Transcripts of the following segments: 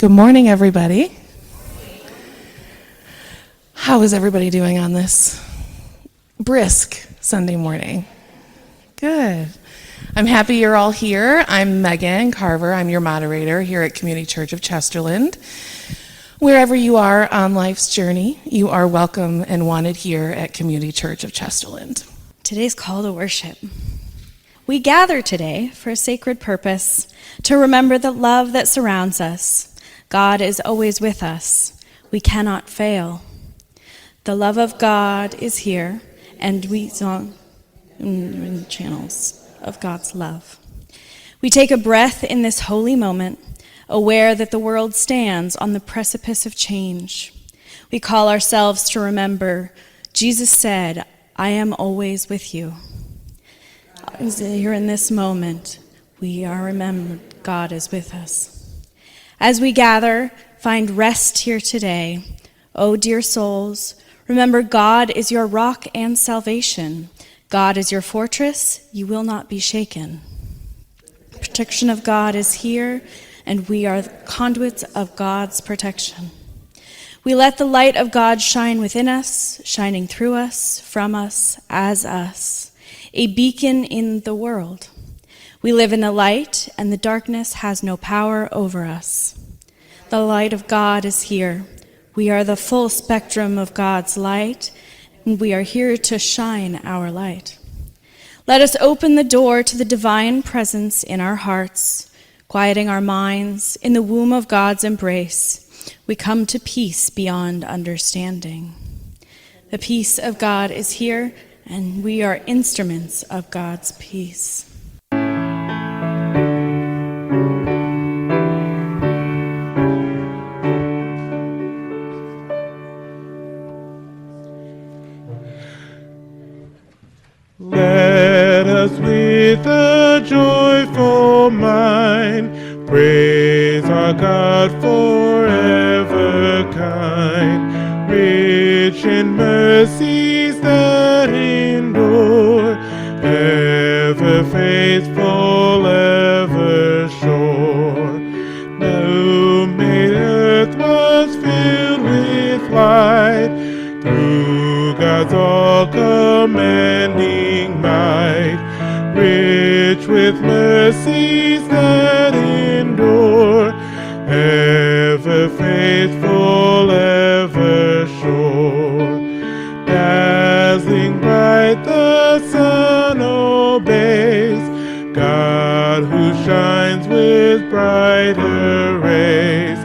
Good morning, everybody. How is everybody doing on this brisk Sunday morning? Good. I'm happy you're all here. I'm Megan Carver. I'm your moderator here at Community Church of Chesterland. Wherever you are on life's journey, you are welcome and wanted here at Community Church of Chesterland. Today's call to worship. We gather today for a sacred purpose, to remember the love that surrounds us. God is always with us. We cannot fail. The love of God is here, and we song in channels of God's love. We take a breath in this holy moment, aware that the world stands on the precipice of change. We call ourselves to remember, Jesus said, I am always with you. Here in this moment, we are remembered God is with us. As we gather, find rest here today. Oh, dear souls, remember God is your rock and salvation. God is your fortress, you will not be shaken. The protection of God is here, and we are the conduits of God's protection. We let the light of God shine within us, shining through us, from us, as us, a beacon in the world. We live in the light, and the darkness has no power over us. The light of God is here. We are the full spectrum of God's light, and we are here to shine our light. Let us open the door to the divine presence in our hearts, quieting our minds in the womb of God's embrace. We come to peace beyond understanding. The peace of God is here, and we are instruments of God's peace. Let us with a joyful mind praise our God forever kind, rich in mercies that endure, ever faithful, ever sure. Now may earth was filled with light, through God's all-commanding might, rich with mercies that endure, ever faithful, ever sure. Dazzling bright the sun obeys, God who shines with brighter rays,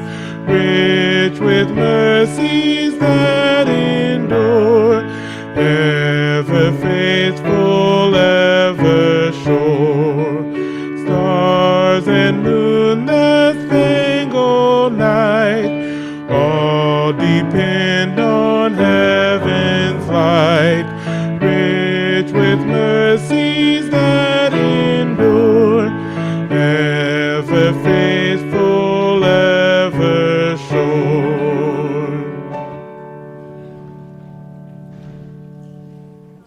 rich with mercies that endure, ever faithful, ever sure. Stars and moon, the spangled night, all depend on heaven's light, rich with mercies that endure, ever faithful, ever sure.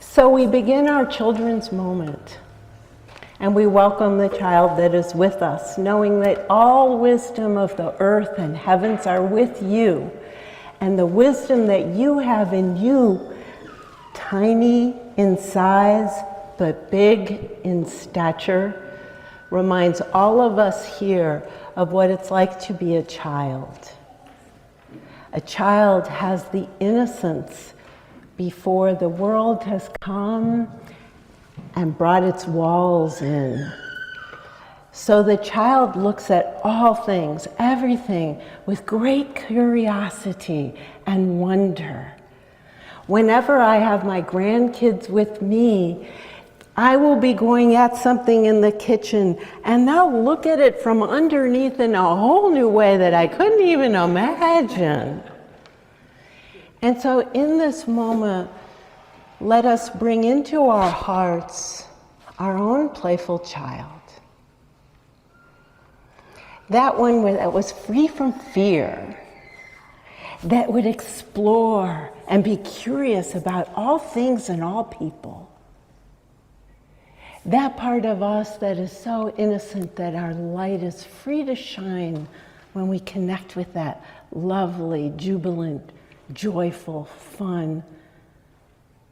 So we begin our children's moment, and we welcome the child that is with us, knowing that all wisdom of the earth and heavens are with you, and the wisdom that you have in you, tiny in size but big in stature, reminds all of us here of what it's like to be a child. A child has the innocence before the world has come and brought its walls in. So the child looks at all things, everything, with great curiosity and wonder. Whenever I have my grandkids with me, I will be going at something in the kitchen, and they'll look at it from underneath in a whole new way that I couldn't even imagine. And so in this moment, let us bring into our hearts our own playful child. That one that was free from fear, that would explore and be curious about all things and all people. That part of us that is so innocent that our light is free to shine when we connect with that lovely, jubilant, joyful, fun,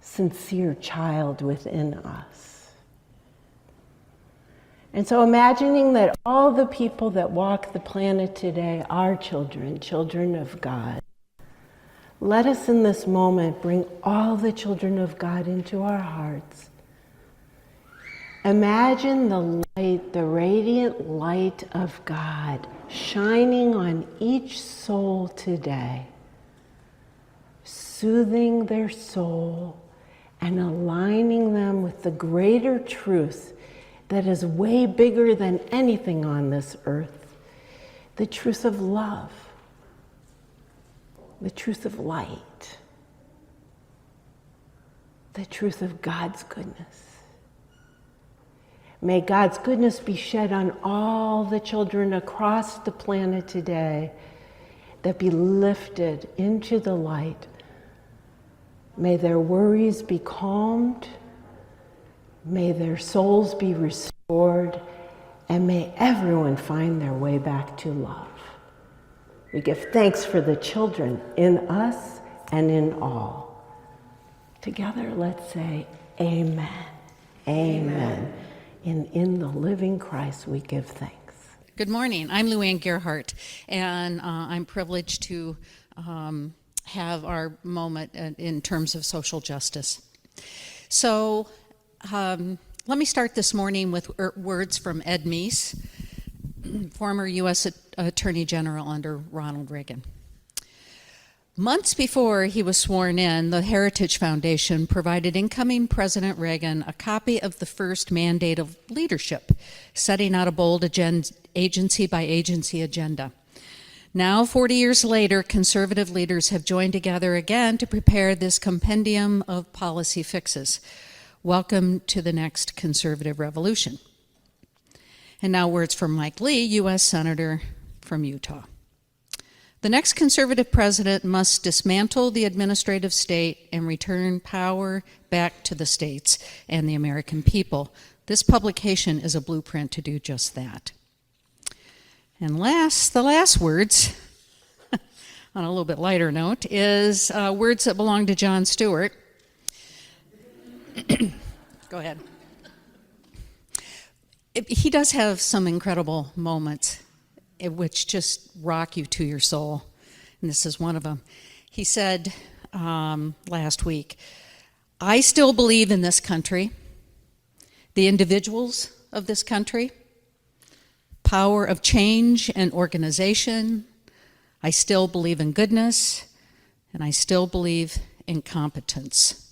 sincere child within us. And so imagining that all the people that walk the planet today are children, children of God. Let us in this moment bring all the children of God into our hearts. Imagine the light, the radiant light of God shining on each soul today, soothing their soul and aligning them with the greater truth that is way bigger than anything on this earth, the truth of love, the truth of light, the truth of God's goodness. May God's goodness be shed on all the children across the planet today, that be lifted into the light. May their worries be calmed, may their souls be restored, and may everyone find their way back to love. We give thanks for the children in us and in all. Together, let's say, Amen. Amen. And in the living Christ, we give thanks. Good morning. I'm Luann Gerhardt, and I'm privileged to have our moment in terms of social justice. So let me start this morning with words from Ed Meese, former U.S. Attorney General under Ronald Reagan. Months before he was sworn in, the Heritage Foundation provided incoming President Reagan a copy of the first mandate of leadership, setting out a bold agency-by-agency agenda. Now, 40 years later, conservative leaders have joined together again to prepare this compendium of policy fixes. Welcome to the next conservative revolution. And now words from Mike Lee, U.S. Senator from Utah. The next conservative president must dismantle the administrative state and return power back to the states and the American people. This publication is a blueprint to do just that. And the last words, on a little bit lighter note, is words that belong to Jon Stewart. Go ahead. He does have some incredible moments which just rock you to your soul, and this is one of them. He said last week, "I still believe in this country, the individuals of this country, power of change and organization. I still believe in goodness, and I still believe in competence."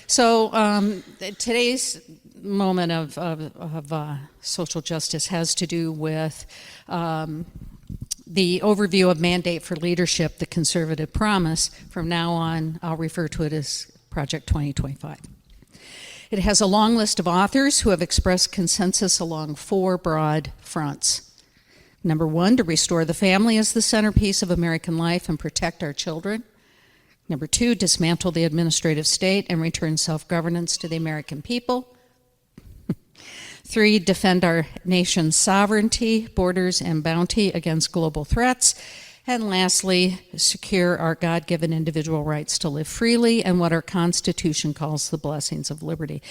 So today's moment of social justice has to do with the overview of Mandate for Leadership, the Conservative Promise. From now on, I'll refer to it as Project 2025. It has a long list of authors who have expressed consensus along 4 broad fronts. Number 1, to restore the family as the centerpiece of American life and protect our children. Number 2, dismantle the administrative state and return self-governance to the American people. 3, defend our nation's sovereignty, borders, and bounty against global threats. And lastly, secure our God-given individual rights to live freely and what our Constitution calls the blessings of liberty.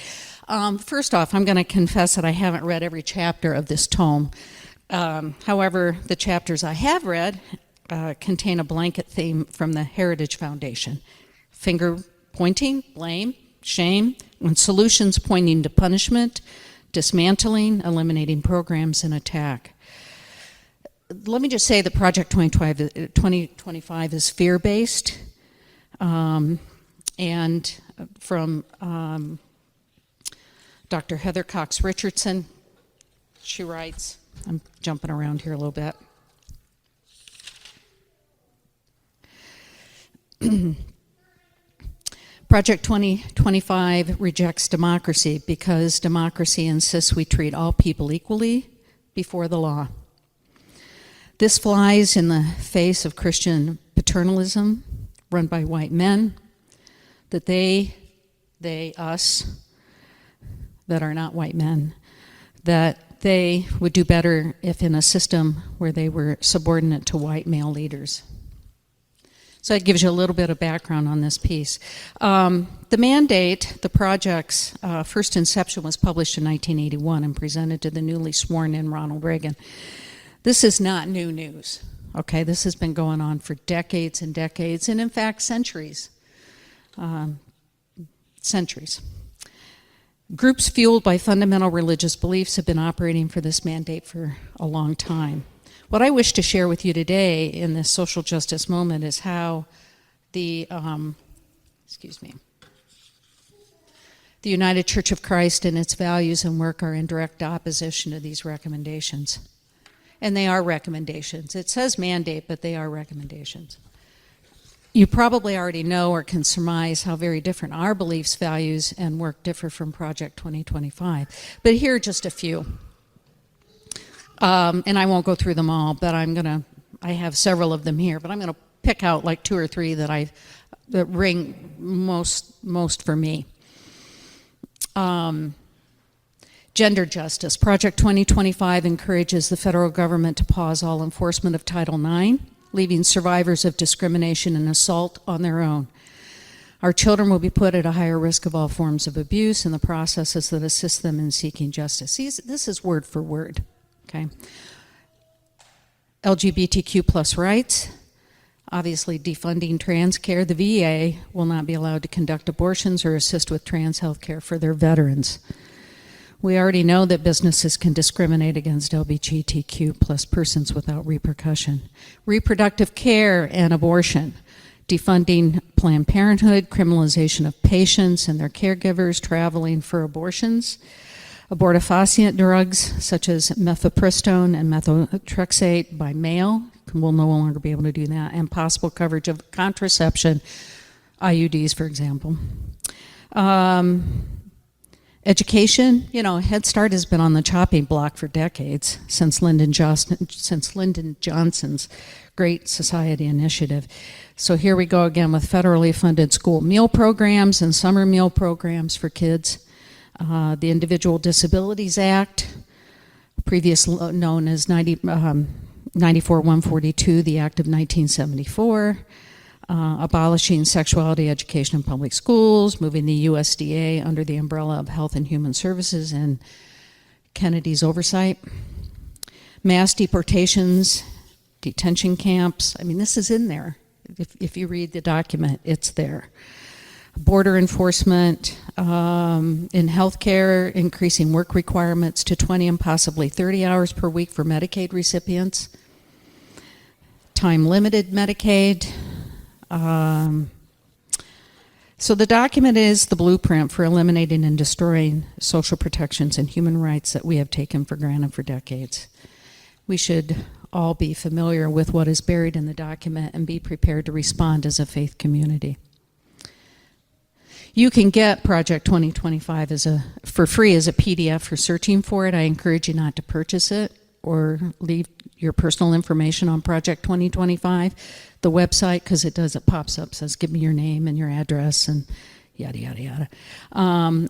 First off, I'm going to confess that I haven't read every chapter of this tome. However, the chapters I have read contain a blanket theme from the Heritage Foundation: finger pointing, blame, shame, and solutions pointing to punishment, dismantling, eliminating programs, and attack. Let me just say that Project 2025 is fear-based, and from Dr. Heather Cox Richardson, she writes, I'm jumping around here a little bit. Project 2025 rejects democracy because democracy insists we treat all people equally before the law. This flies in the face of Christian paternalism run by white men, that they, us, that are not white men, that they would do better if in a system where they were subordinate to white male leaders. So that gives you a little bit of background on this piece. The mandate, the project's first inception was published in 1981 and presented to the newly sworn-in Ronald Reagan. This is not new news, okay? This has been going on for decades and decades, and in fact, centuries. Centuries. Groups fueled by fundamental religious beliefs have been operating for this mandate for a long time. What I wish to share with you today in this social justice moment is how the United Church of Christ and its values and work are in direct opposition to these recommendations. And they are recommendations. It says mandate, but they are recommendations. You probably already know or can surmise how very different our beliefs, values, and work differ from Project 2025. But here are just a few. And I won't go through them all, but I have several of them here, but I'm going to pick out like 2 or 3 that ring most for me. Gender justice. Project 2025 encourages the federal government to pause all enforcement of Title IX, leaving survivors of discrimination and assault on their own. Our children will be put at a higher risk of all forms of abuse and the processes that assist them in seeking justice. This is word for word. Okay. LGBTQ plus rights, obviously defunding trans care. The VA will not be allowed to conduct abortions or assist with trans health care for their veterans. We already know that businesses can discriminate against LGBTQ plus persons without repercussion. Reproductive care and abortion, defunding Planned Parenthood, criminalization of patients and their caregivers traveling for abortions, abortifacient drugs such as mifepristone and methotrexate by mail, we'll no longer be able to do that, and possible coverage of contraception, IUDs, for example. Education, Head Start has been on the chopping block for decades since Lyndon Johnson's Great Society Initiative. So here we go again with federally funded school meal programs and summer meal programs for kids. The Individual Disabilities Act, previously known as 94-142, the Act of 1974, abolishing sexuality education in public schools, moving the USDA under the umbrella of Health and Human Services and Kennedy's oversight, mass deportations, detention camps. I mean, this is in there. If you read the document, it's there. Border enforcement, in healthcare, increasing work requirements to 20 and possibly 30 hours per week for Medicaid recipients, time-limited Medicaid. So the document is the blueprint for eliminating and destroying social protections and human rights that we have taken for granted for decades. We should all be familiar with what is buried in the document and be prepared to respond as a faith community. You can get Project 2025 for free as a PDF for searching for it. I encourage you not to purchase it or leave your personal information on Project 2025. The website, because it pops up, says give me your name and your address and yada, yada, yada.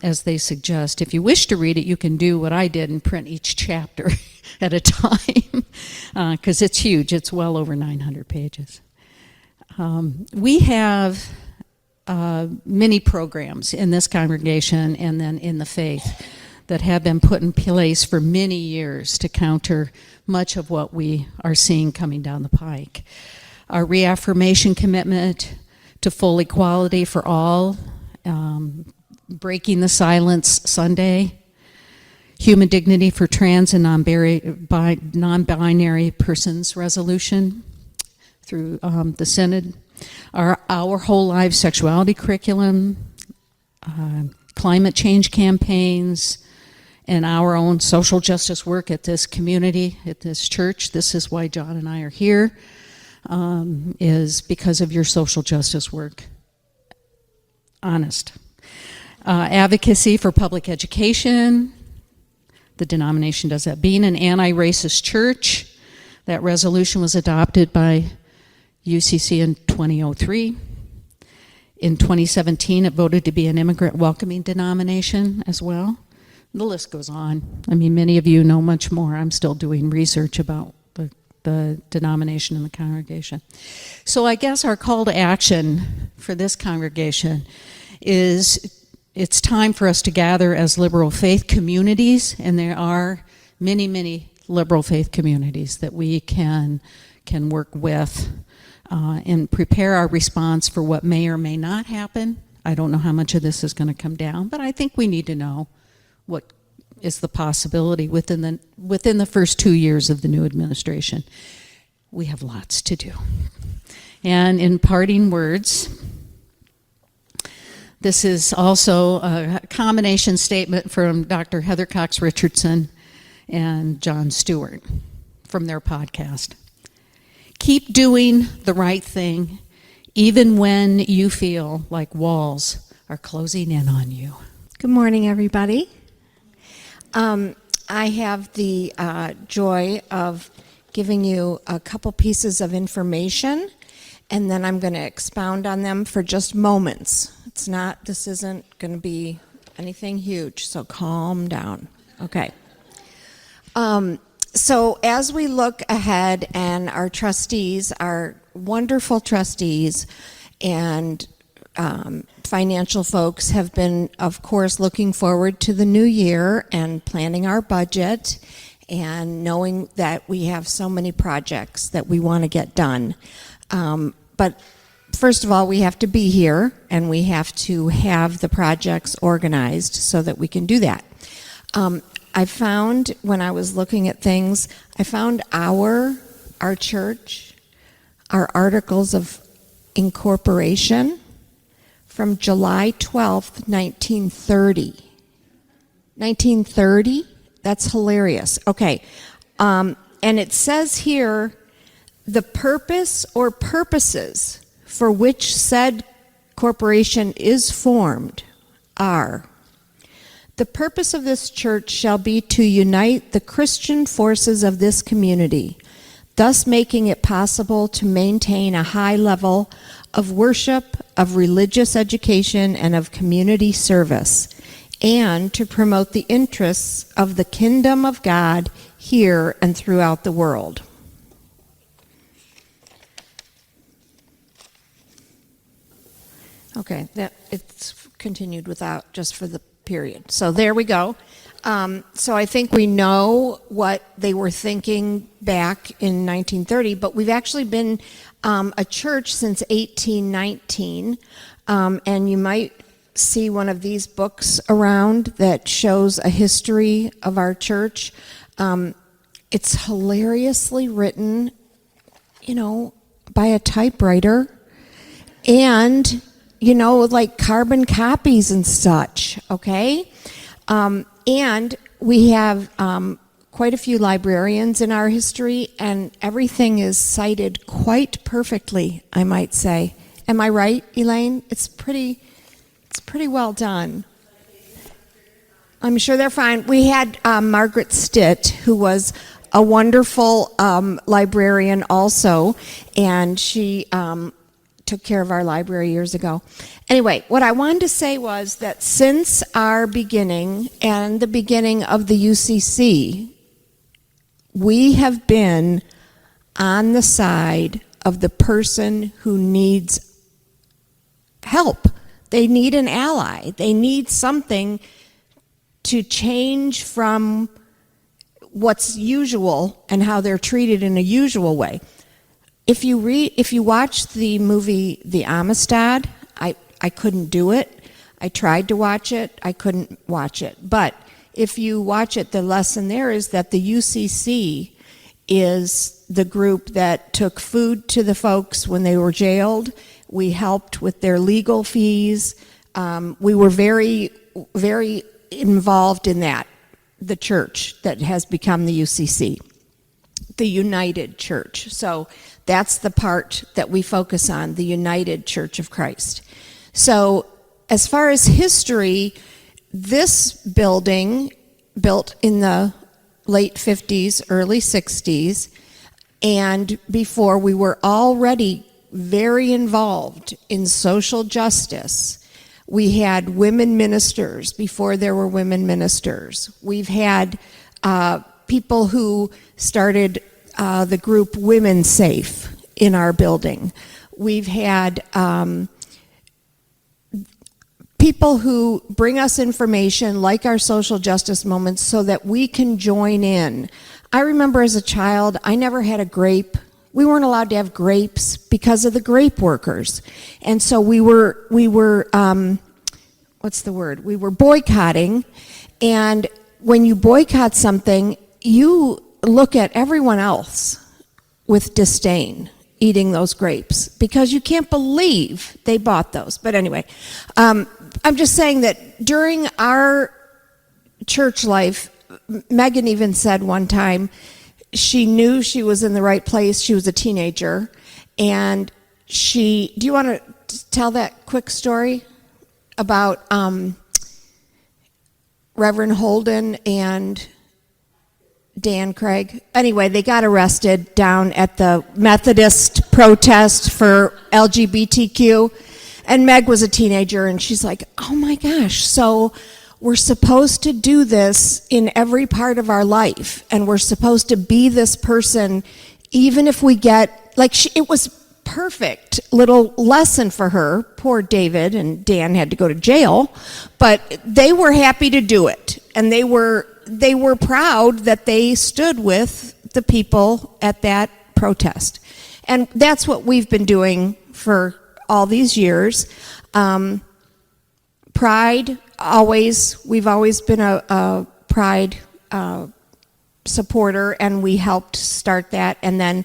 As they suggest, if you wish to read it, you can do what I did and print each chapter at a time, because it's huge. It's well over 900 pages. We have many programs in this congregation and then in the faith that have been put in place for many years to counter much of what we are seeing coming down the pike. Our reaffirmation commitment to full equality for all, Breaking the Silence Sunday, Human Dignity for Trans and Non-Binary Persons Resolution through the Synod, our Whole Life Sexuality Curriculum, climate change campaigns, and our own social justice work at this community, at this church. This is why John and I are here, is because of your social justice work. Honest. Advocacy for public education. The denomination does that. Being an anti-racist church. That resolution was adopted by UCC in 2003. In 2017, it voted to be an immigrant welcoming denomination as well. The list goes on. I mean, many of you know much more. I'm still doing research about the denomination and the congregation. So I guess our call to action for this congregation is it's time for us to gather as liberal faith communities, and there are many, many liberal faith communities that we can work with and prepare our response for what may or may not happen. I don't know how much of this is going to come down, but I think we need to know what is the possibility within the first 2 years of the new administration. We have lots to do. And in parting words, this is also a combination statement from Dr. Heather Cox Richardson and John Stewart from their podcast. Keep doing the right thing, even when you feel like walls are closing in on you. Good morning, everybody. I have the joy of giving you a couple pieces of information, and then I'm going to expound on them for just moments. This isn't going to be anything huge, so calm down. Okay. So as we look ahead, and our trustees, our wonderful trustees, and financial folks have been, of course, looking forward to the new year and planning our budget and knowing that we have so many projects that we want to get done. But first of all, we have to be here, and we have to have the projects organized so that we can do that. I found, when I was looking at things, I found our church, our articles of incorporation from July 12th, 1930. 1930? That's hilarious. Okay. And it says here, the purpose or purposes for which said corporation is formed are: the purpose of this church shall be to unite the Christian forces of this community, thus making it possible to maintain a high level of worship, of religious education, and of community service, and to promote the interests of the kingdom of God here and throughout the world. Okay, it's continued without, just for the period. So there we go. So I think we know what they were thinking back in 1930, but we've actually been a church since 1819, and you might see one of these books around that shows a history of our church. It's hilariously written, by a typewriter, and like carbon copies and such, okay? And we have quite a few librarians in our history, and everything is cited quite perfectly, I might say. Am I right, Elaine? It's pretty well done. I'm sure they're fine. We had Margaret Stitt, who was a wonderful librarian also, and she took care of our library years ago. Anyway, what I wanted to say was that since our beginning and the beginning of the UCC, we have been on the side of the person who needs help. They need an ally. They need something to change from what's usual and how they're treated in a usual way. If you watch the movie The Amistad, I couldn't do it. I tried to watch it. I couldn't watch it. But if you watch it, the lesson there is that the UCC is the group that took food to the folks when they were jailed. We helped with their legal fees. We were very, very involved in that, the church that has become the UCC, the United Church. So that's the part that we focus on, the United Church of Christ. So as far as history, this building, built in the late 50s, early 60s, and before, we were already very involved in social justice. We had women ministers before there were women ministers. We've had people who started the group Women Safe in our building. We've had people who bring us information like our social justice moments so that we can join in. I remember as a child, I never had a grape. We weren't allowed to have grapes because of the grape workers. And so we were what's the word? We were boycotting. And when you boycott something, you look at everyone else with disdain eating those grapes because you can't believe they bought those. But anyway, I'm just saying that during our church life, Megan even said one time she knew she was in the right place. She was a teenager. And do you want to tell that quick story about Reverend Holden and Dan Craig? Anyway, they got arrested down at the Methodist protest for LGBTQ. And Meg was a teenager, and she's like, oh my gosh, so we're supposed to do this in every part of our life, and we're supposed to be this person, even if we get, it was perfect little lesson for her. Poor David and Dan had to go to jail, but they were happy to do it, and they were proud that they stood with the people at that protest. And that's what we've been doing for all these years. Pride, we've always been a Pride supporter, and we helped start that. And then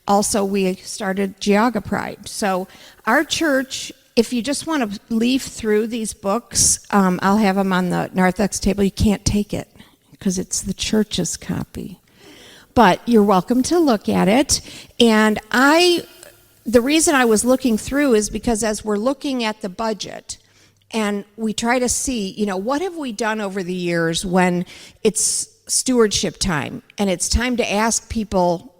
also we started Geauga Pride. So our church, if you just want to leaf through these books, I'll have them on the narthex table. You can't take it because it's the church's copy. But you're welcome to look at it. And the reason I was looking through is because as we're looking at the budget and we try to see, what have we done over the years when it's stewardship time and it's time to ask people,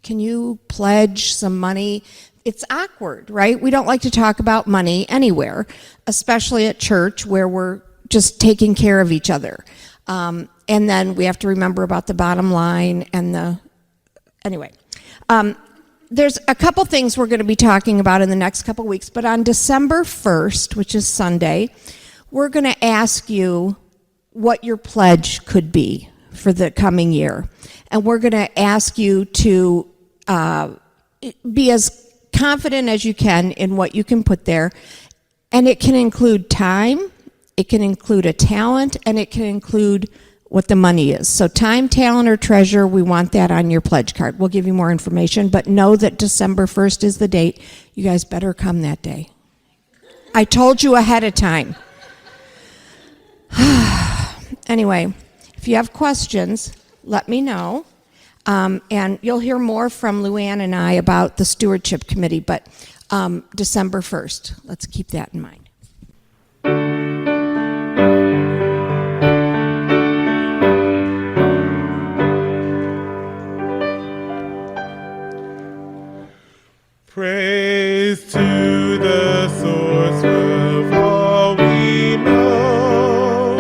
can you pledge some money? It's awkward, right? We don't like to talk about money anywhere, especially at church where we're just taking care of each other. And then we have to remember about the bottom line anyway. There's a couple things we're going to be talking about in the next couple weeks, but on December 1st, which is Sunday, we're going to ask you what your pledge could be for the coming year. And we're going to ask you to be as confident as you can in what you can put there. And it can include time, it can include a talent, and it can include what the money is. So time, talent, or treasure, we want that on your pledge card. We'll give you more information, but know that December 1st is the date. You guys better come that day. I told you ahead of time. Anyway, if you have questions, let me know. And you'll hear more from Luann and I about the stewardship committee, but December 1st, let's keep that in mind. Praise to the source of all we know,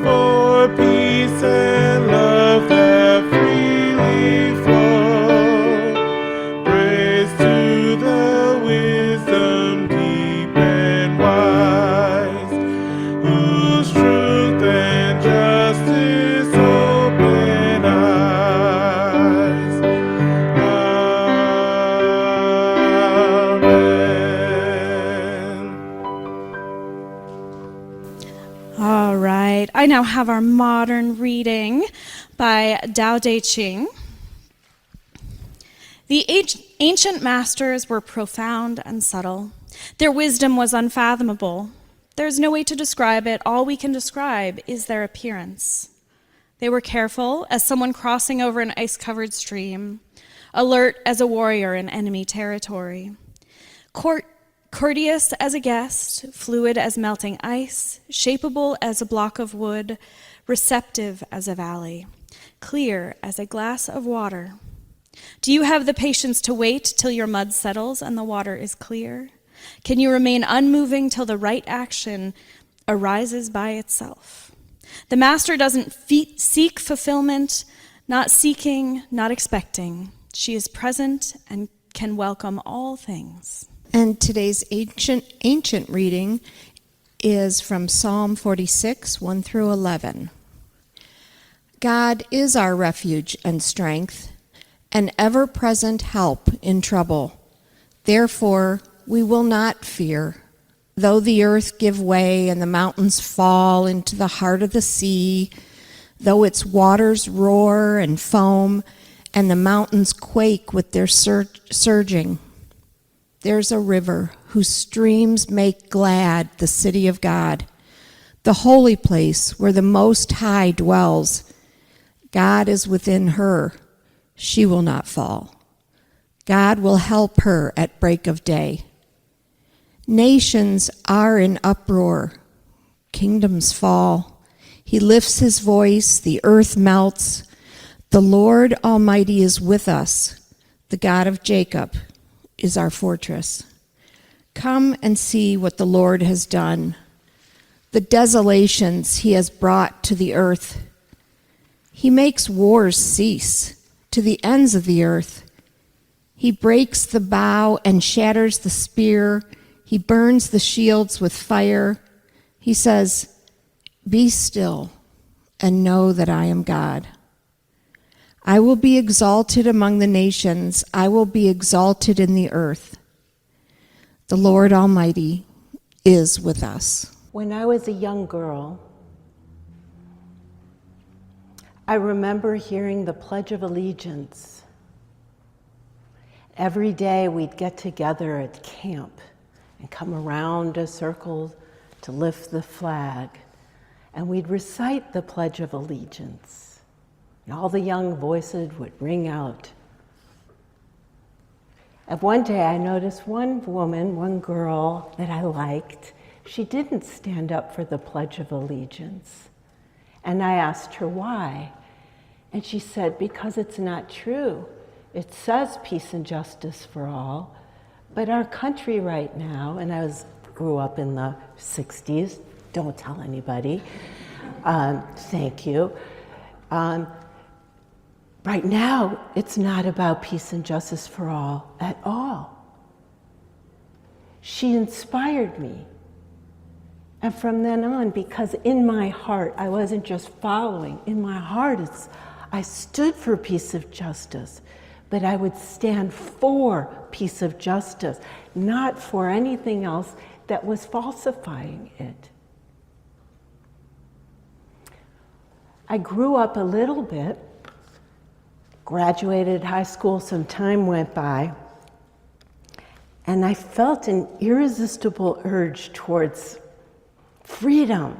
for peace and love that freely flow. Praise to the wisdom deep and wise, whose truth and justice open eyes. All right, I now have our modern reading by Tao Te Ching. The ancient masters were profound and subtle. Their wisdom was unfathomable. There's no way to describe it. All we can describe is their appearance. They were careful as someone crossing over an ice-covered stream, alert as a warrior in enemy territory, courteous as a guest, fluid as melting ice, shapeable as a block of wood, receptive as a valley, clear as a glass of water. Do you have the patience to wait till your mud settles and the water is clear? Can you remain unmoving till the right action arises by itself? The master doesn't seek fulfillment, not seeking, not expecting. She is present and can welcome all things. And today's ancient reading is from Psalm 46, 1 through 11. God is our refuge and strength, an ever-present help in trouble. Therefore, we will not fear. Though the earth give way and the mountains fall into the heart of the sea, though its waters roar and foam and the mountains quake with their surging, there's a river whose streams make glad the city of God, the holy place where the Most High dwells. God is within her. She will not fall. God will help her at break of day. Nations are in uproar. Kingdoms fall. He lifts his voice. The earth melts. The Lord Almighty is with us. The God of Jacob is our fortress. Come and see what the Lord has done, the desolations he has brought to the earth. He makes wars cease to the ends of the earth. He breaks the bow and shatters the spear. He burns the shields with fire. He says, "Be still and know that I am God. I will be exalted among the nations. I will be exalted in the earth. The Lord Almighty is with us." When I was a young girl, I remember hearing the Pledge of Allegiance. Every day we'd get together at camp and come around a circle to lift the flag, and we'd recite the Pledge of Allegiance, and all the young voices would ring out. And one day I noticed one woman, one girl that I liked, she didn't stand up for the Pledge of Allegiance. And I asked her why. And she said, because it's not true. It says peace and justice for all. But our country right now, and grew up in the 60s, don't tell anybody, thank you. Right now, it's not about peace and justice for all at all. She inspired me. And from then on, because in my heart, I wasn't just following, in my heart, I stood for peace and justice, but I would stand for peace and justice, not for anything else that was falsifying it. I grew up a little bit, graduated high school, some time went by, and I felt an irresistible urge towards freedom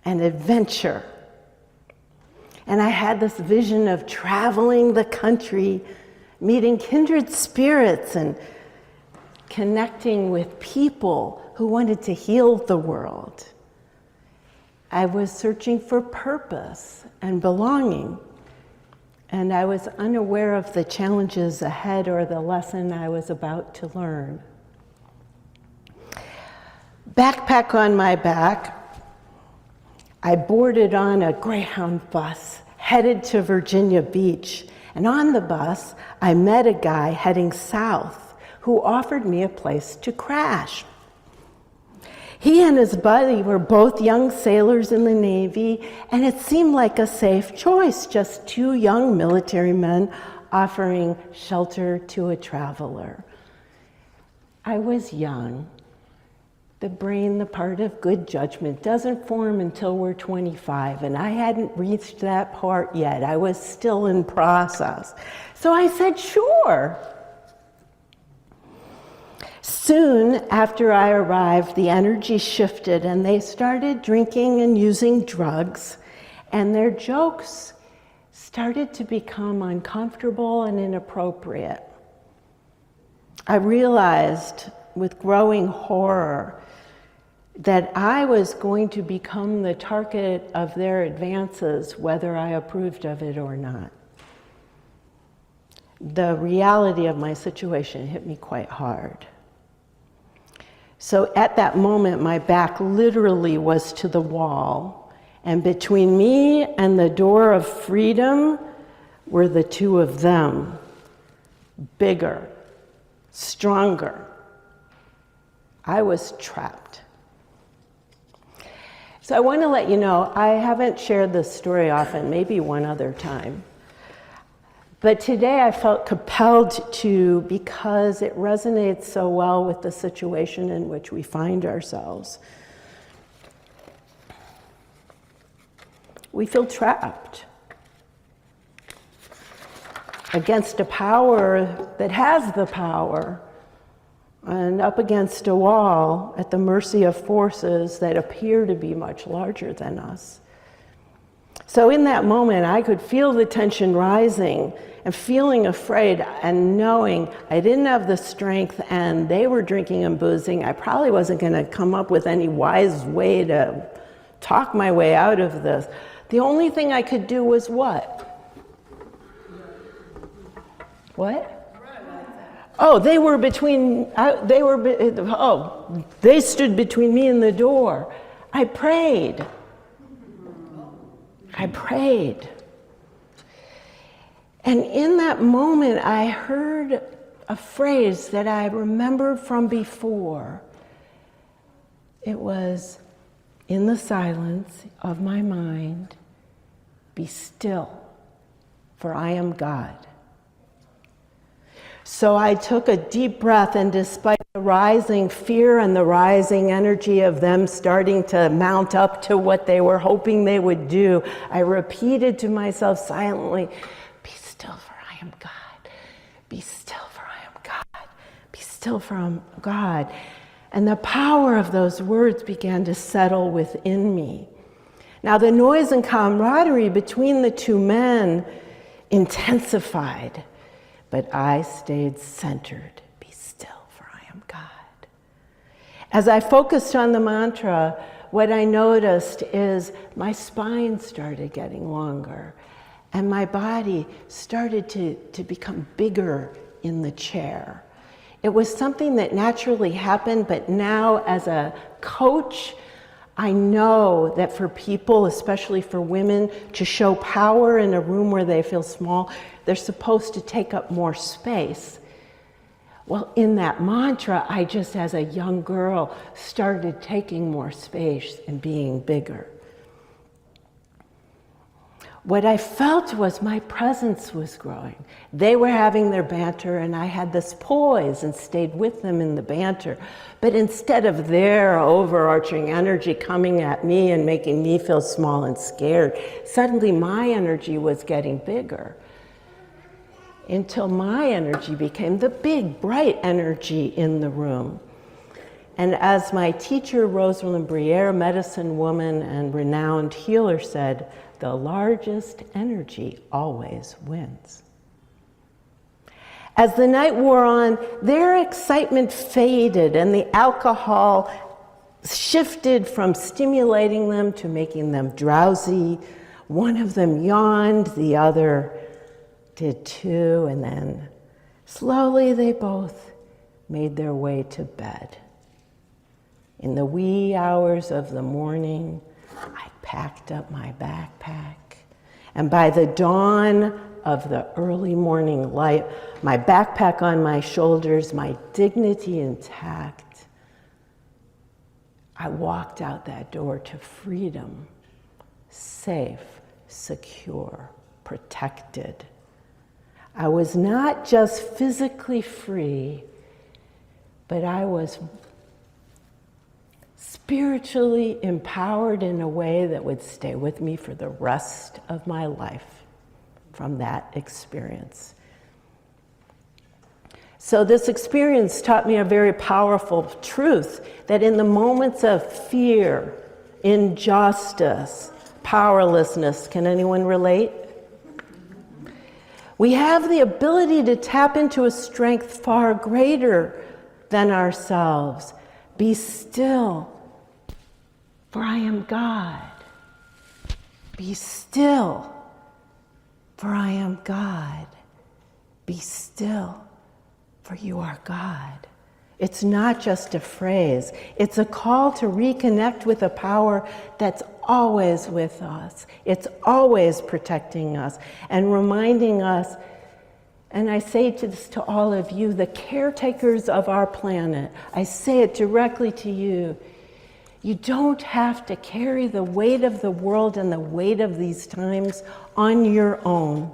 and adventure. And I had this vision of traveling the country, meeting kindred spirits, and connecting with people who wanted to heal the world. I was searching for purpose and belonging, and I was unaware of the challenges ahead or the lesson I was about to learn. Backpack on my back, I boarded on a Greyhound bus headed to Virginia Beach. And on the bus, I met a guy heading south who offered me a place to crash. He and his buddy were both young sailors in the Navy, and it seemed like a safe choice, just two young military men offering shelter to a traveler. I was young. The brain, the part of good judgment, doesn't form until we're 25, and I hadn't reached that part yet. I was still in process. So I said, sure. Soon after I arrived, the energy shifted, and they started drinking and using drugs, and their jokes started to become uncomfortable and inappropriate. I realized with growing horror that I was going to become the target of their advances, whether I approved of it or not. The reality of my situation hit me quite hard. So at that moment, my back literally was to the wall, and between me and the door of freedom were the two of them, bigger, stronger. I was trapped. So I want to let you know, I haven't shared this story often, maybe one other time. But today I felt compelled to, because it resonates so well with the situation in which we find ourselves. We feel trapped against a power that has the power, and up against a wall at the mercy of forces that appear to be much larger than us. So in that moment, I could feel the tension rising and feeling afraid and knowing I didn't have the strength and they were drinking and boozing. I probably wasn't going to come up with any wise way to talk my way out of this. The only thing I could do was what? What? Oh, they stood between me and the door. I prayed. And in that moment, I heard a phrase that I remembered from before. It was, in the silence of my mind, be still, for I am God. So I took a deep breath, and despite the rising fear and the rising energy of them starting to mount up to what they were hoping they would do, I repeated to myself silently, be still, for I am God. Be still, for I am God. Be still, for I am God. And the power of those words began to settle within me. Now the noise and camaraderie between the two men intensified. But I stayed centered. Be still, for I am God. As I focused on the mantra, what I noticed is my spine started getting longer, and my body started to become bigger in the chair. It was something that naturally happened, but now as a coach, I know that for people, especially for women, to show power in a room where they feel small, they're supposed to take up more space. Well, in that mantra, I just, as a young girl, started taking more space and being bigger. What I felt was my presence was growing. They were having their banter, and I had this poise and stayed with them in the banter. But instead of their overarching energy coming at me and making me feel small and scared, suddenly my energy was getting bigger, until my energy became the big, bright energy in the room. And as my teacher, Rosalind Briere, medicine woman and renowned healer, said, the largest energy always wins. As the night wore on, their excitement faded and the alcohol shifted from stimulating them to making them drowsy. One of them yawned, the other did too, and then slowly they both made their way to bed. In the wee hours of the morning, I packed up my backpack, and by the dawn of the early morning light, my backpack on my shoulders, my dignity intact, I walked out that door to freedom, safe, secure, protected. I was not just physically free, but I was spiritually empowered in a way that would stay with me for the rest of my life from that experience. So this experience taught me a very powerful truth, that in the moments of fear, injustice, powerlessness, can anyone relate? We have the ability to tap into a strength far greater than ourselves. Be still, for I am God. Be still, for I am God. Be still, for you are God. It's not just a phrase. It's a call to reconnect with a power that's always with us. It's always protecting us and reminding us, and I say this to all of you, the caretakers of our planet, I say it directly to you. You don't have to carry the weight of the world and the weight of these times on your own.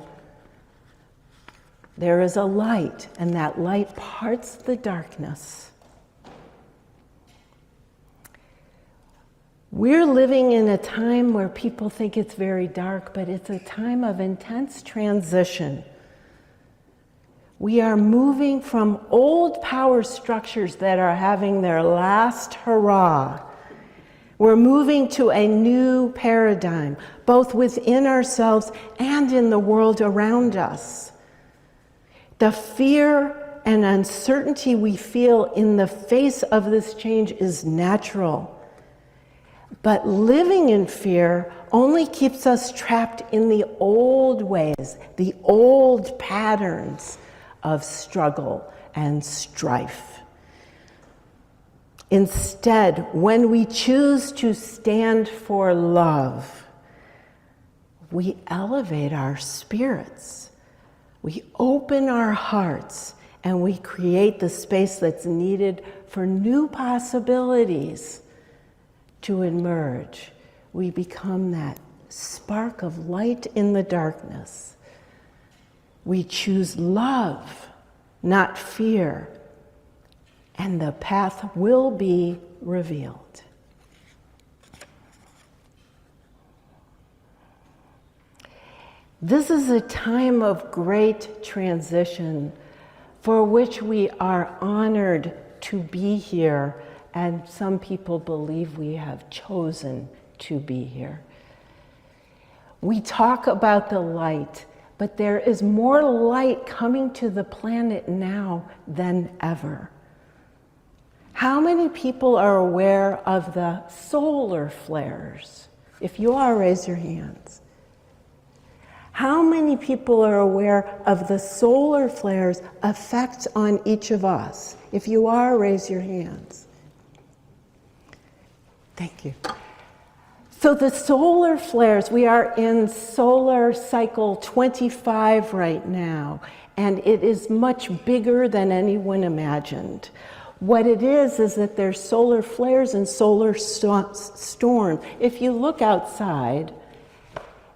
There is a light, and that light parts the darkness. We're living in a time where people think it's very dark, but it's a time of intense transition. We are moving from old power structures that are having their last hurrah. We're moving to a new paradigm, both within ourselves and in the world around us. The fear and uncertainty we feel in the face of this change is natural. But living in fear only keeps us trapped in the old ways, the old patterns of struggle and strife. Instead, when we choose to stand for love, we elevate our spirits. We open our hearts and we create the space that's needed for new possibilities to emerge. We become that spark of light in the darkness. We choose love, not fear, and the path will be revealed. This is a time of great transition for which we are honored to be here, and some people believe we have chosen to be here. We talk about the light, but there is more light coming to the planet now than ever. How many people are aware of the solar flares? If you are, raise your hands. How many people are aware of the solar flares' effect on each of us? If you are, raise your hands. Thank you. So the solar flares, we are in solar cycle 25 right now, and it is much bigger than anyone imagined. What it is that there's solar flares and solar storm. If you look outside,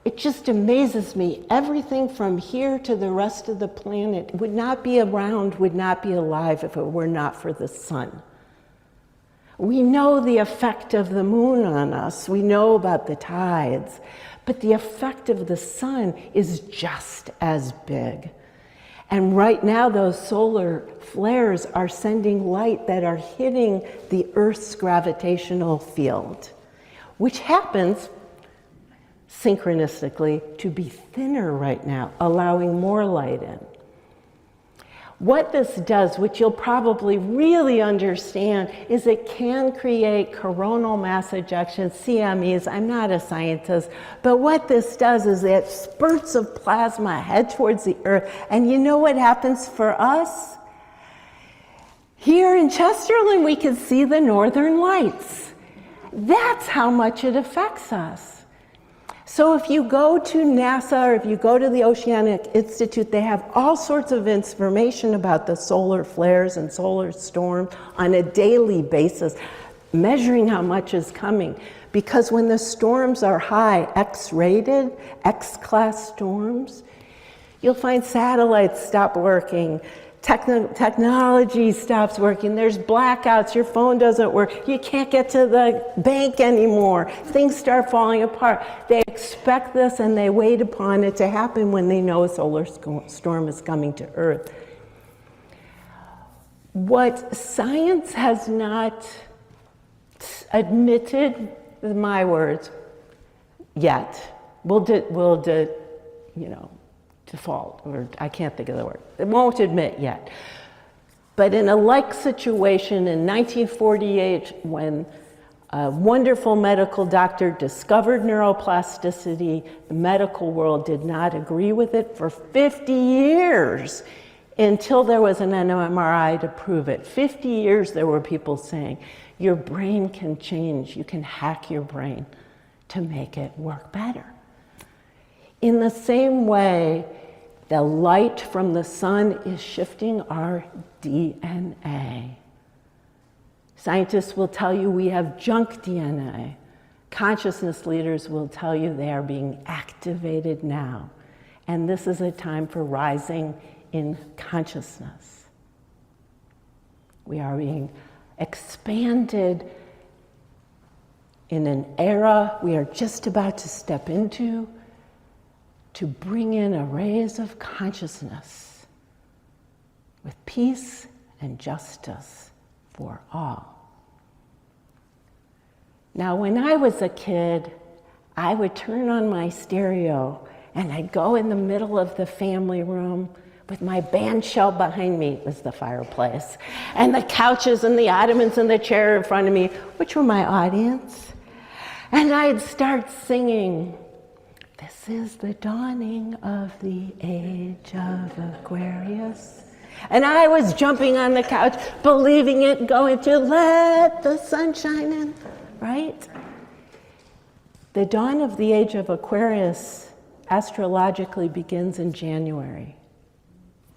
it just amazes me. Everything from here to the rest of the planet would not be around, would not be alive if it were not for the sun. We know the effect of the moon on us. We know about the tides. But the effect of the sun is just as big. And right now, those solar flares are sending light that are hitting the Earth's gravitational field, which happens synchronistically to be thinner right now, allowing more light in. What this does, which you'll probably really understand, is it can create coronal mass ejections, CMEs. I'm not a scientist, but what this does is that spurts of plasma head towards the Earth. And you know what happens for us? Here in Chesterland, we can see the northern lights. That's how much it affects us. So if you go to NASA or if you go to the Oceanic Institute, they have all sorts of information about the solar flares and solar storms on a daily basis, measuring how much is coming. Because when the storms are high, X-rated, X-class storms, you'll find satellites stop working, technology stops working, there's blackouts, your phone doesn't work, you can't get to the bank anymore, things start falling apart. They expect this and they wait upon it to happen when they know a solar storm is coming to Earth. What science has not admitted, my words, yet, default, or I can't think of the word. It won't admit yet. But in a like situation in 1948, when a wonderful medical doctor discovered neuroplasticity, the medical world did not agree with it for 50 years. until there was an MRI to prove it. 50 years there were people saying, your brain can change. You can hack your brain to make it work better. In the same way, the light from the sun is shifting our DNA. Scientists will tell you we have junk DNA. Consciousness leaders will tell you they are being activated now. And this is a time for rising in consciousness. We are being expanded in an era we are just about to step into to bring in a rays of consciousness with peace and justice for all. Now, when I was a kid, I would turn on my stereo and I'd go in the middle of the family room with my band shell behind me. It was the fireplace, and the couches and the ottomans and the chair in front of me, which were my audience. And I'd start singing, "This is the dawning of the age of Aquarius." And I was jumping on the couch, believing it, going to let the sun shine in, right? The dawn of the age of Aquarius astrologically begins in January,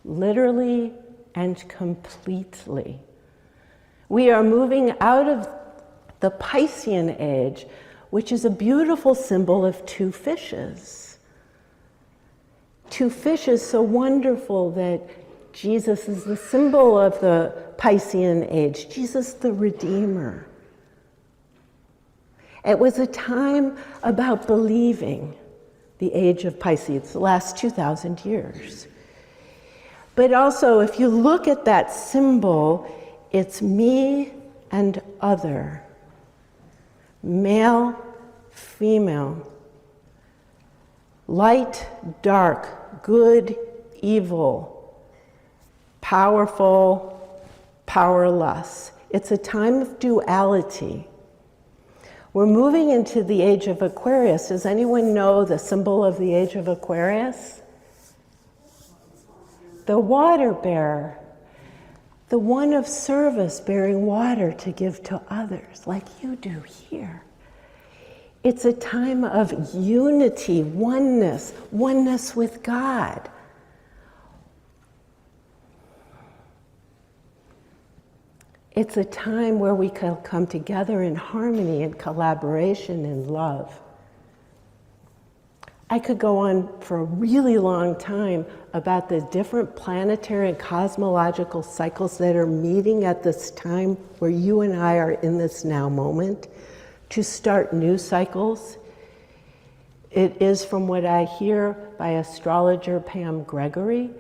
literally and completely. We are moving out of the Piscean age, which is a beautiful symbol of two fishes. Two fishes so wonderful that Jesus is the symbol of the Piscean age, Jesus the Redeemer. It was a time about believing, the age of Pisces, the last 2,000 years. But also, if you look at that symbol, it's me and other, male, female, light, dark, good, evil, powerful, powerless. It's a time of duality. We're moving into the age of Aquarius. Does anyone know the symbol of the age of Aquarius? The water bearer, the one of service, bearing water to give to others, like you do here. It's a time of unity, oneness with God. It's a time where we can come together in harmony and collaboration and love. I could go on for a really long time about the different planetary and cosmological cycles that are meeting at this time where you and I are in this now moment to start new cycles. It is, from what I hear by astrologer Pam Gregory,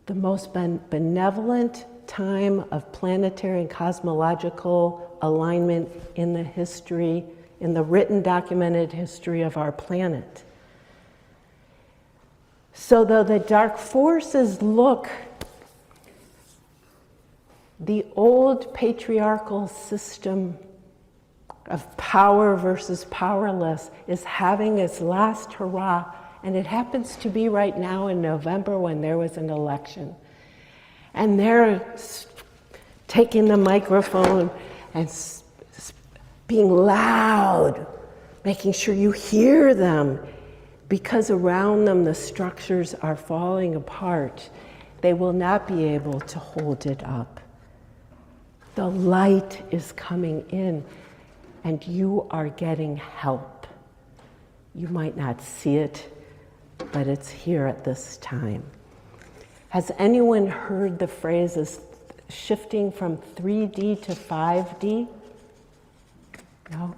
the most benevolent time of planetary and cosmological alignment in the history, in the written, documented history of our planet. So though the dark forces look, the old patriarchal system of power versus powerless is having its last hurrah, and it happens to be right now in November when there was an election. And they're taking the microphone and being loud, making sure you hear them, because around them the structures are falling apart. They will not be able to hold it up. The light is coming in, and you are getting help. You might not see it, but it's here at this time. Has anyone heard the phrases shifting from 3D to 5D? No?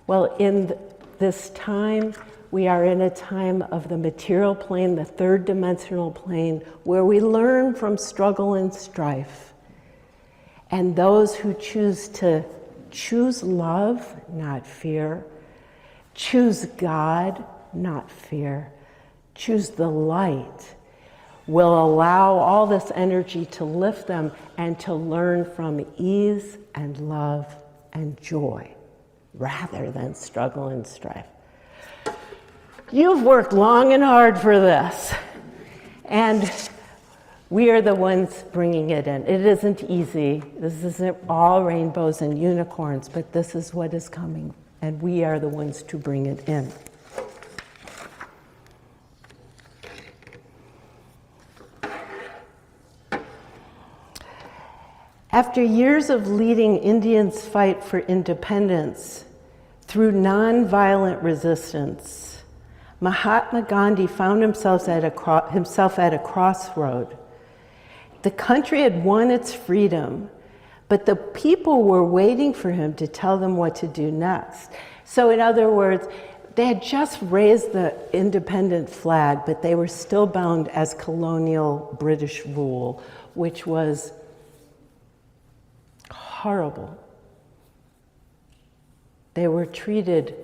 Well, in this time, we are in a time of the material plane, the third dimensional plane, where we learn from struggle and strife. And those who choose love, not fear, choose God, not fear, choose the light, will allow all this energy to lift them and to learn from ease and love and joy rather than struggle and strife. You've worked long and hard for this. And We are the ones bringing it in. It isn't easy. This isn't all rainbows and unicorns, but this is what is coming, and we are the ones to bring it in. After years of leading Indians' fight for independence through nonviolent resistance, Mahatma Gandhi found himself at a crossroad. The country had won its freedom, but the people were waiting for him to tell them what to do next. So in other words, they had just raised the independent flag, but they were still bound as colonial British rule, which was horrible. They were treated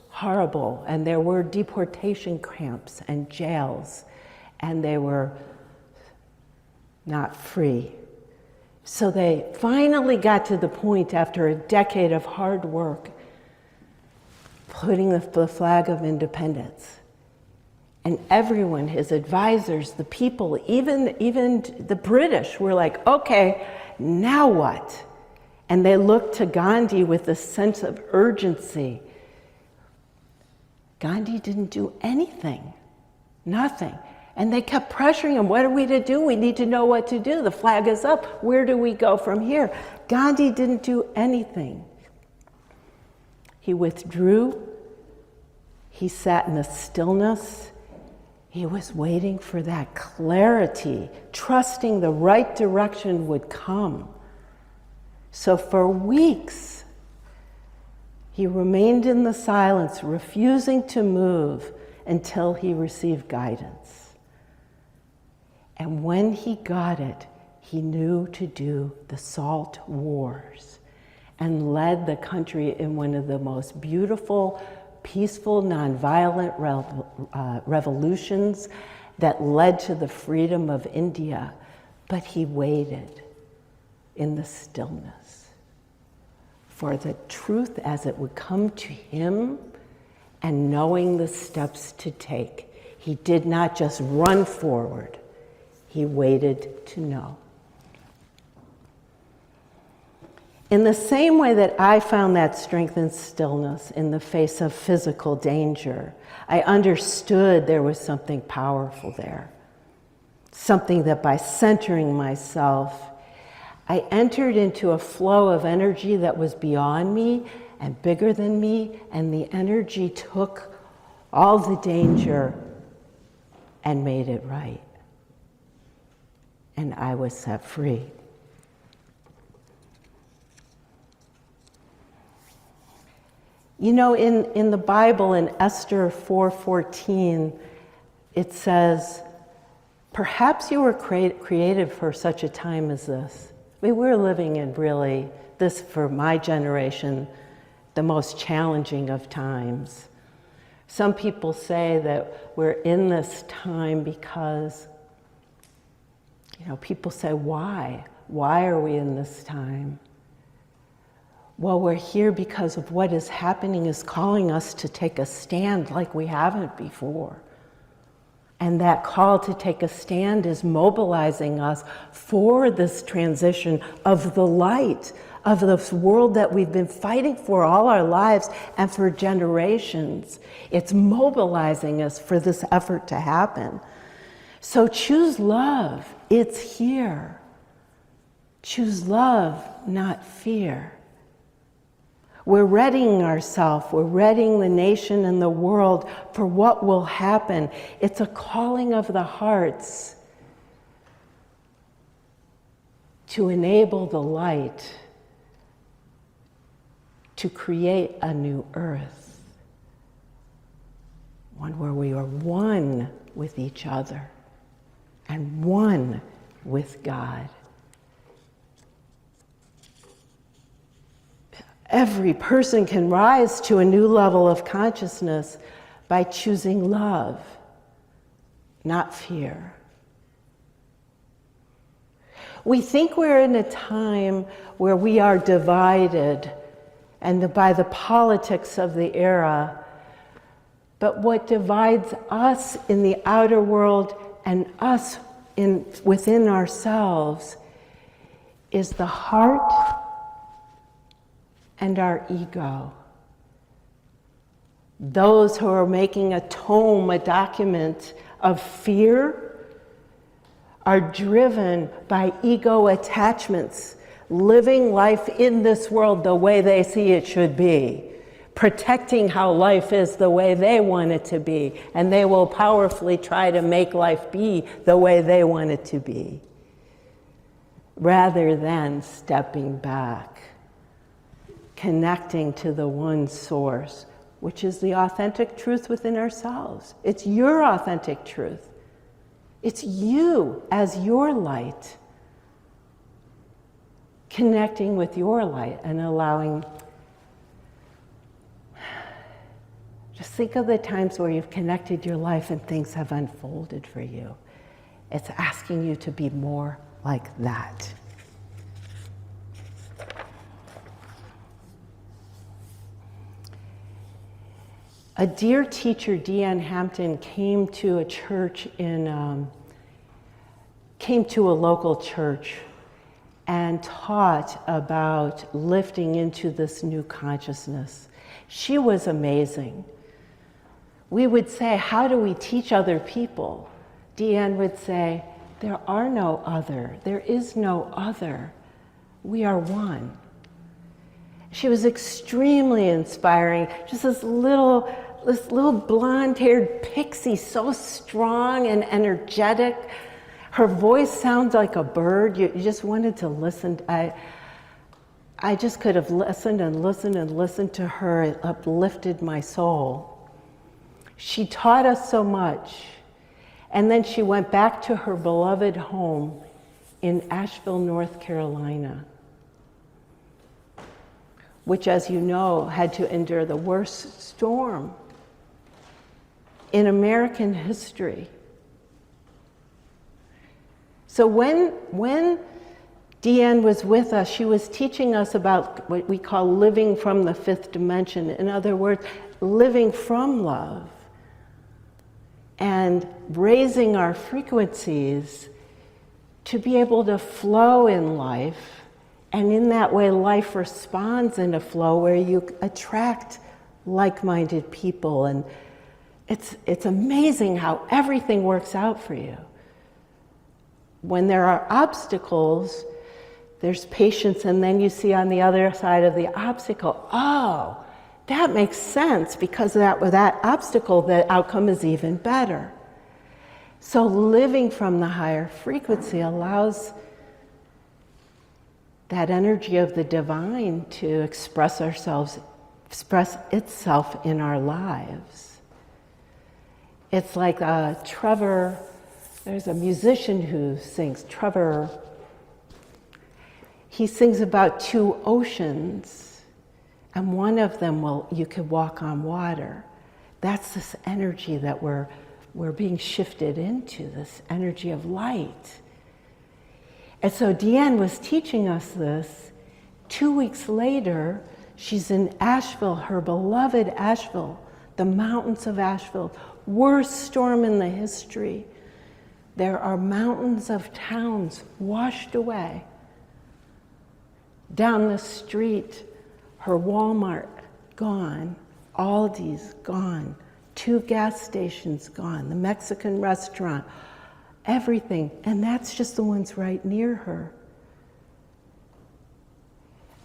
horrible, and there were deportation camps and jails, and they were not free. So they finally got to the point, after a decade of hard work, putting the flag of independence. And everyone, his advisors, the people, even the British were like, okay, now what? And they looked to Gandhi with a sense of urgency. Gandhi didn't do anything, nothing. And they kept pressuring him, what are we to do? We need to know what to do. The flag is up. Where do we go from here? Gandhi didn't do anything. He withdrew. He sat in a stillness. He was waiting for that clarity, trusting the right direction would come. So for weeks, he remained in the silence, refusing to move until he received guidance. And when he got it, he knew to do the Salt Wars and led the country in one of the most beautiful, peaceful, nonviolent revolutions that led to the freedom of India. But he waited in the stillness for the truth as it would come to him and knowing the steps to take. He did not just run forward. He waited to know. In the same way that I found that strength and stillness in the face of physical danger, I understood there was something powerful there. Something that by centering myself, I entered into a flow of energy that was beyond me and bigger than me, and the energy took all the danger and made it right. And I was set free. You know, in the Bible, in Esther 4:14, it says, perhaps you were created for such a time as this. I mean, we're living in really, this for my generation, the most challenging of times. Some people say that we're in this time because, you know, people say, why? Why are we in this time? Well, we're here because of what is happening is calling us to take a stand like we haven't before. And that call to take a stand is mobilizing us for this transition of the light, of this world that we've been fighting for all our lives and for generations. It's mobilizing us for this effort to happen. So choose love. It's here. Choose love, not fear. We're readying ourselves, we're readying the nation and the world for what will happen. It's a calling of the hearts to enable the light to create a new earth, one where we are one with each other and one with God. Every person can rise to a new level of consciousness by choosing love, not fear. We think we're in a time where we are divided and by the politics of the era, but what divides us in the outer world and us within ourselves is the heart and our ego. Those who are making a tome, a document of fear, are driven by ego attachments, living life in this world the way they see it should be, protecting how life is the way they want it to be, and they will powerfully try to make life be the way they want it to be, rather than stepping back, connecting to the one source, which is the authentic truth within ourselves. It's your authentic truth. It's you as your light, connecting with your light and allowing. Just think of the times where you've connected your life and things have unfolded for you. It's asking you to be more like that. A dear teacher, Deanne Hampton, came to a local church and taught about lifting into this new consciousness. She was amazing. We would say, how do we teach other people? Deanne would say, there are no other. There is no other. We are one. She was extremely inspiring. Just this little blonde-haired pixie, so strong and energetic. Her voice sounds like a bird. You just wanted to listen. I just could have listened and listened and listened to her. It uplifted my soul. She taught us so much. And then she went back to her beloved home in Asheville, North Carolina, which, as you know, had to endure the worst storm in American history. So when Deanne was with us, she was teaching us about what we call living from the fifth dimension. In other words, living from love and raising our frequencies to be able to flow in life. And in that way, life responds in a flow where you attract like-minded people. And it's amazing how everything works out for you. When there are obstacles, there's patience, and then you see on the other side of the obstacle, oh, that makes sense, because with that obstacle, the outcome is even better. So living from the higher frequency allows that energy of the divine to express itself in our lives. It's like Trevor, there's a musician who sings, Trevor, he sings about two oceans, and one of them you could walk on water. That's this energy that we're being shifted into, this energy of light. And so Deanne was teaching us this. 2 weeks later, she's in Asheville, her beloved Asheville, the mountains of Asheville, worst storm in the history. There are mountains of towns washed away. Down the street, her Walmart gone, Aldi's gone, 2 gas stations gone, the Mexican restaurant, everything. And that's just the ones right near her.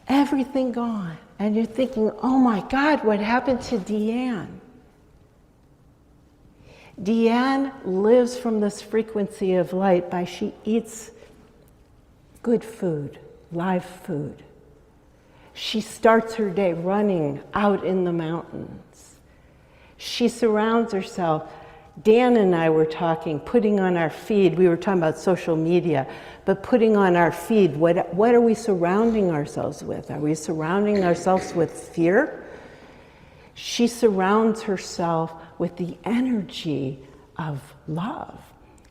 Everything gone. And you're thinking, oh my God, what happened to Deanne? Deanne lives from this frequency of light by she eats good food, live food. She starts her day running out in the mountains. She surrounds herself. Dan and I were talking, putting on our feed, we were talking about social media, but putting on our feed, what are we surrounding ourselves with? Are we surrounding ourselves with fear? She surrounds herself with the energy of love.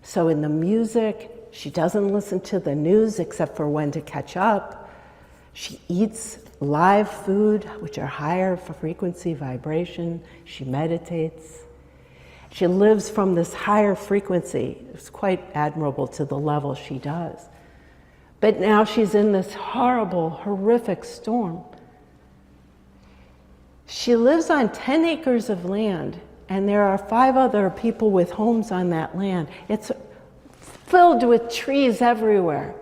So in the music, she doesn't listen to the news except for when to catch up. She eats live food, which are higher frequency vibration. She meditates. She lives from this higher frequency. It's quite admirable to the level she does. But now she's in this horrible, horrific storm. She lives on 10 acres of land, and there are 5 other people with homes on that land. It's filled with trees everywhere.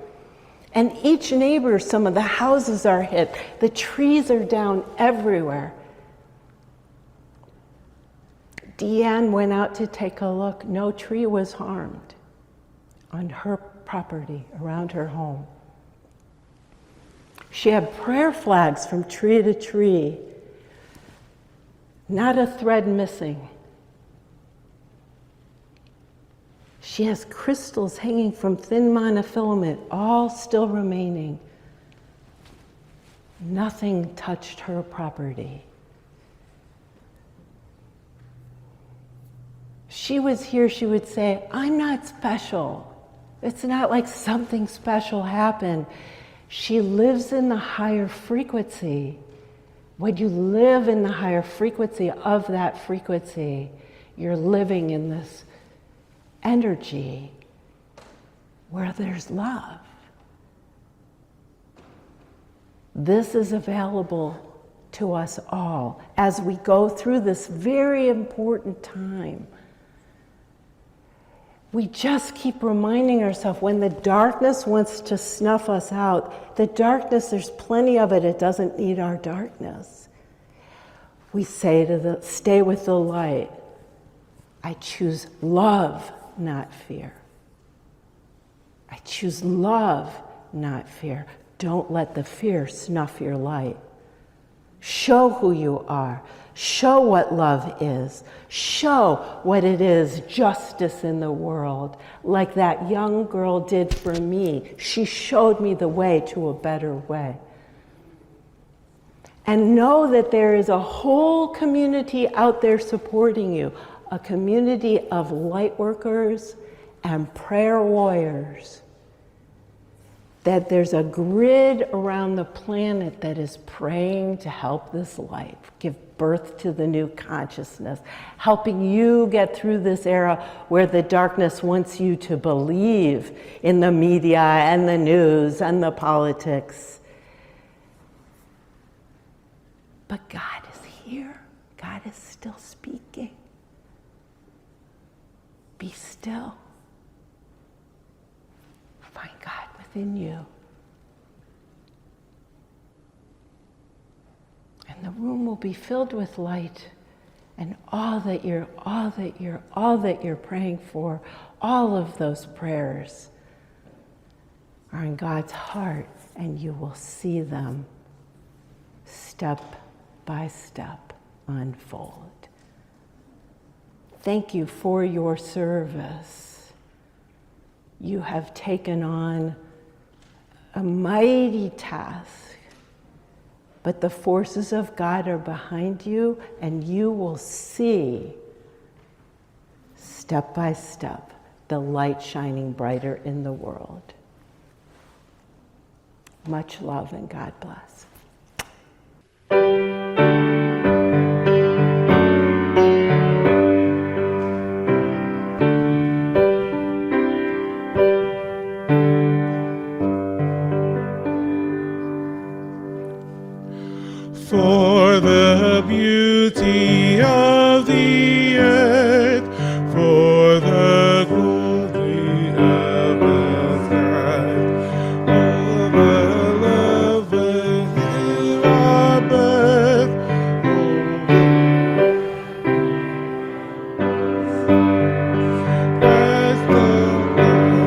And each neighbor, some of the houses are hit. The trees are down everywhere. Deanne went out to take a look. No tree was harmed on her property around her home. She had prayer flags from tree to tree. Not a thread missing. She has crystals hanging from thin monofilament, all still remaining. Nothing touched her property. She was here, she would say, I'm not special. It's not like something special happened. She lives in the higher frequency. When you live in the higher frequency of that frequency, you're living in this energy where there's love. This is available to us all as we go through this very important time. We just keep reminding ourselves when the darkness wants to snuff us out, the darkness, there's plenty of it, it doesn't need our darkness. We say to stay with the light. I choose love, not fear. I choose love, not fear. Don't let the fear snuff your light. Show who you are. Show what love is. Show what it is, justice in the world, like that young girl did for me. She showed me the way to a better way. And know that there is a whole community out there supporting you, a community of light workers and prayer warriors. That there's a grid around the planet that is praying to help this light, give birth to the new consciousness, helping you get through this era where the darkness wants you to believe in the media and the news and the politics. But God is here. God is still speaking. Be still. Find God within you. And the room will be filled with light, and all that you're praying for, all of those prayers are in God's heart, and you will see them step by step unfold. Thank you for your service. You have taken on a mighty task, but the forces of God are behind you, and you will see, step by step, the light shining brighter in the world. Much love and God bless. For the beauty of the earth, for the glory of the sky, all the love of our birth, as the light.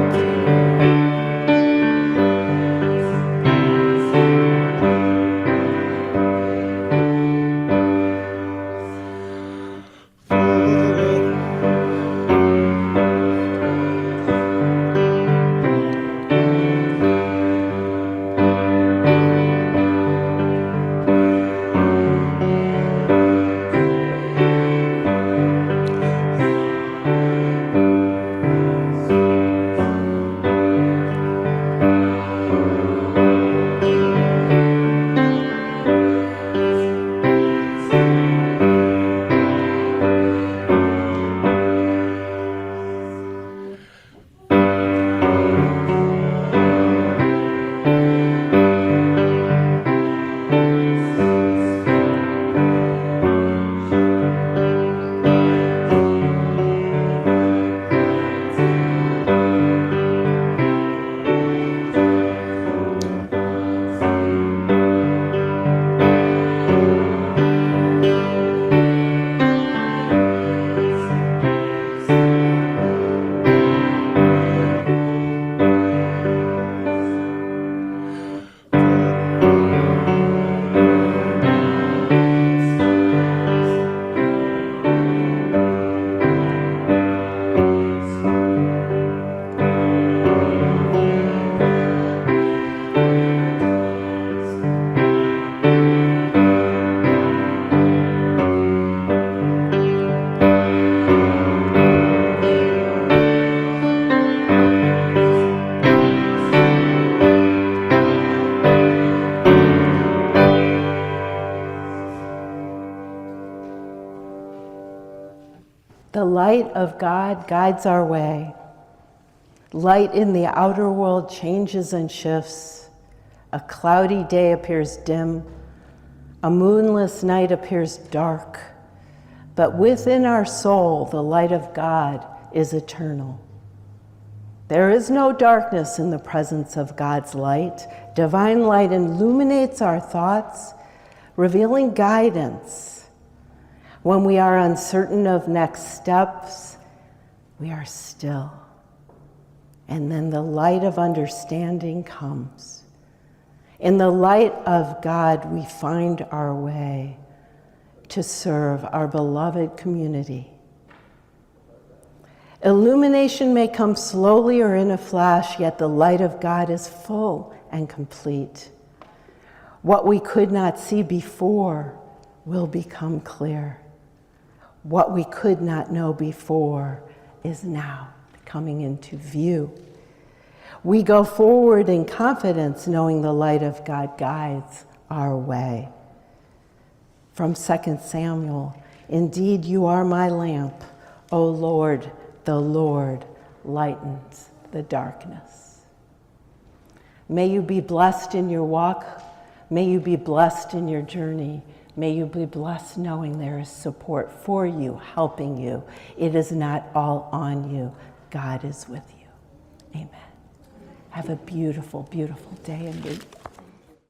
light of God guides our way. Light in the outer world changes and shifts. A cloudy day appears dim. A moonless night appears dark. But within our soul, the light of God is eternal. There is no darkness in the presence of God's light. Divine light illuminates our thoughts, revealing guidance. When we are uncertain of next steps, we are still. And then the light of understanding comes. In the light of God, we find our way to serve our beloved community. Illumination may come slowly or in a flash, yet the light of God is full and complete. What we could not see before will become clear. What we could not know before is now coming into view. We go forward in confidence, knowing the light of God guides our way. From 2 Samuel, indeed you are my lamp, O Lord, the Lord lightens the darkness. May you be blessed in your walk. May you be blessed in your journey. May you be blessed knowing there is support for you, helping you. It is not all on you. God is with you. Amen. Have a beautiful, beautiful day and week.